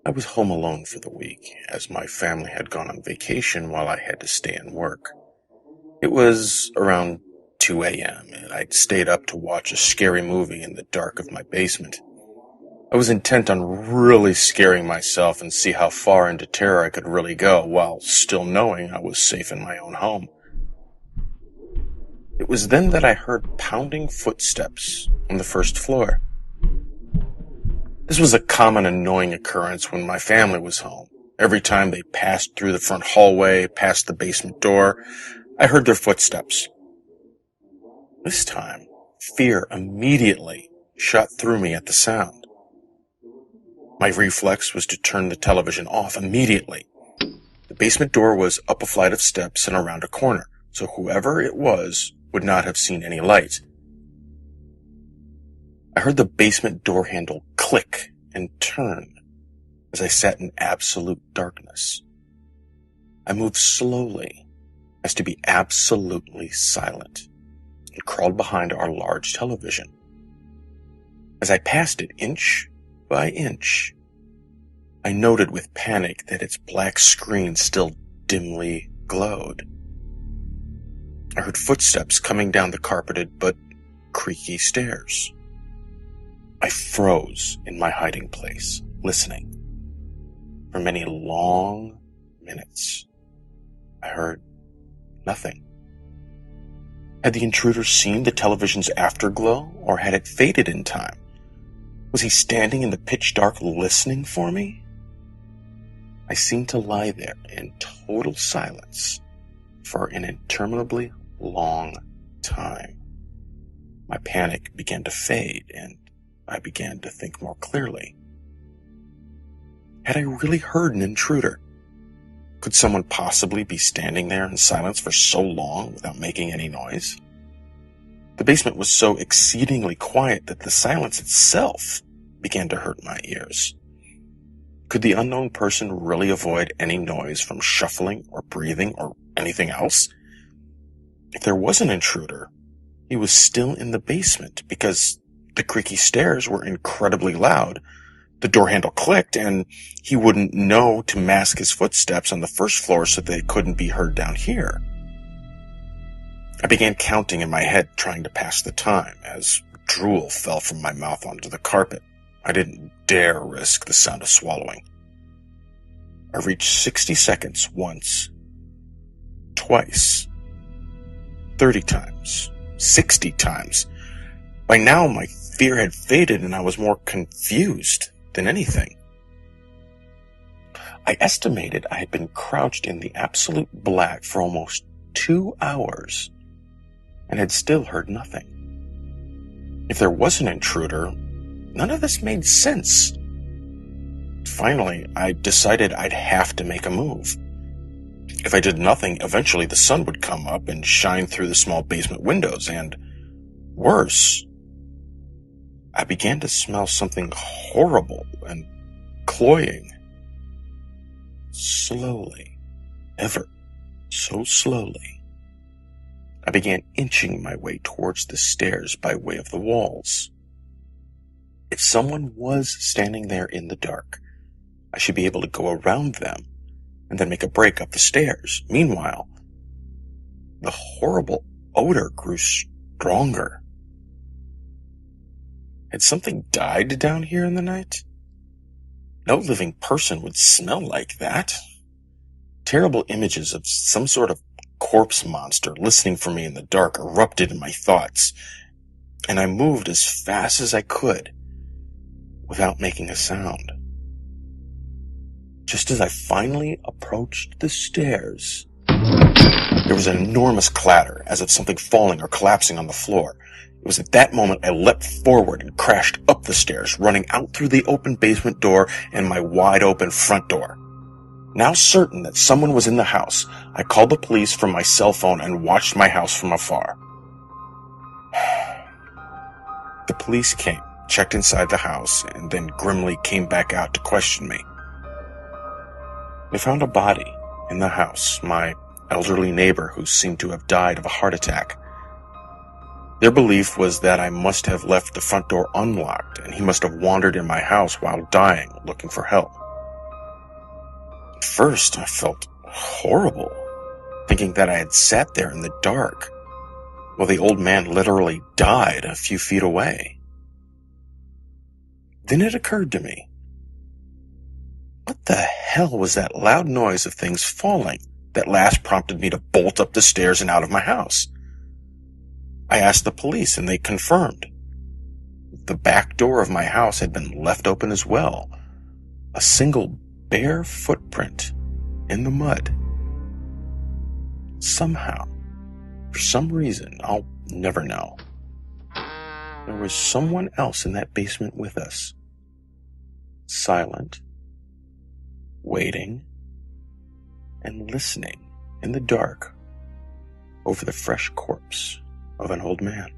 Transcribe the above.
I was home alone for the week, as my family had gone on vacation while I had to stay and work. It was around 2 a.m., and I'd stayed up to watch a scary movie in the dark of my basement. I was intent on really scaring myself and see how far into terror I could really go, while still knowing I was safe in my own home. It was then that I heard pounding footsteps on the first floor. This was a common annoying occurrence when my family was home. Every time they passed through the front hallway, past the basement door, I heard their footsteps. This time, fear immediately shot through me at the sound. My reflex was to turn the television off immediately. The basement door was up a flight of steps and around a corner, so whoever it was would not have seen any light. I heard the basement door handle click and turn as I sat in absolute darkness. I moved slowly as to be absolutely silent and crawled behind our large television. As I passed it inch by inch, I noted with panic that its black screen still dimly glowed. I heard footsteps coming down the carpeted but creaky stairs. I froze in my hiding place, listening. For many long minutes, I heard nothing. Had the intruder seen the television's afterglow, or had it faded in time? Was he standing in the pitch dark listening for me? I seemed to lie there in total silence for an interminably long time. My panic began to fade, and I began to think more clearly. Had I really heard an intruder? Could someone possibly be standing there in silence for so long without making any noise? The basement was so exceedingly quiet that the silence itself began to hurt my ears. Could the unknown person really avoid any noise from shuffling or breathing or anything else? If there was an intruder, he was still in the basement because the creaky stairs were incredibly loud, the door handle clicked, and he wouldn't know to mask his footsteps on the first floor so they couldn't be heard down here. I began counting in my head, trying to pass the time, as drool fell from my mouth onto the carpet. I didn't dare risk the sound of swallowing. I reached 60 seconds once, twice, 30 times, 60 times. By now, my fear had faded and I was more confused than anything. I estimated I had been crouched in the absolute black for almost 2 hours and had still heard nothing. If there was an intruder, none of this made sense. Finally, I decided I'd have to make a move. If I did nothing, eventually the sun would come up and shine through the small basement windows, and worse, I began to smell something horrible and cloying. Slowly, ever so slowly, I began inching my way towards the stairs by way of the walls. If someone was standing there in the dark, I should be able to go around them and then make a break up the stairs. Meanwhile, the horrible odor grew stronger. Had something died down here in the night? No living person would smell like that. Terrible images of some sort of corpse monster listening for me in the dark erupted in my thoughts, and I moved as fast as I could without making a sound. Just as I finally approached the stairs, there was an enormous clatter, as of something falling or collapsing on the floor. It was at that moment I leapt forward and crashed up the stairs, running out through the open basement door and my wide-open front door. Now certain that someone was in the house, I called the police from my cell phone and watched my house from afar. The police came, checked inside the house, and then grimly came back out to question me. They found a body in the house, my elderly neighbor who seemed to have died of a heart attack. Their belief was that I must have left the front door unlocked, and he must have wandered in my house while dying, looking for help. first, I felt horrible, thinking that I had sat there in the dark while the old man literally died a few feet away. Then it occurred to me, what the hell was that loud noise of things falling that last prompted me to bolt up the stairs and out of my house? I asked the police, and they confirmed. The back door of my house had been left open as well. A single bare footprint in the mud. Somehow, for some reason, I'll never know, there was someone else in that basement with us. Silent, waiting, and listening in the dark over the fresh corpse of an old man.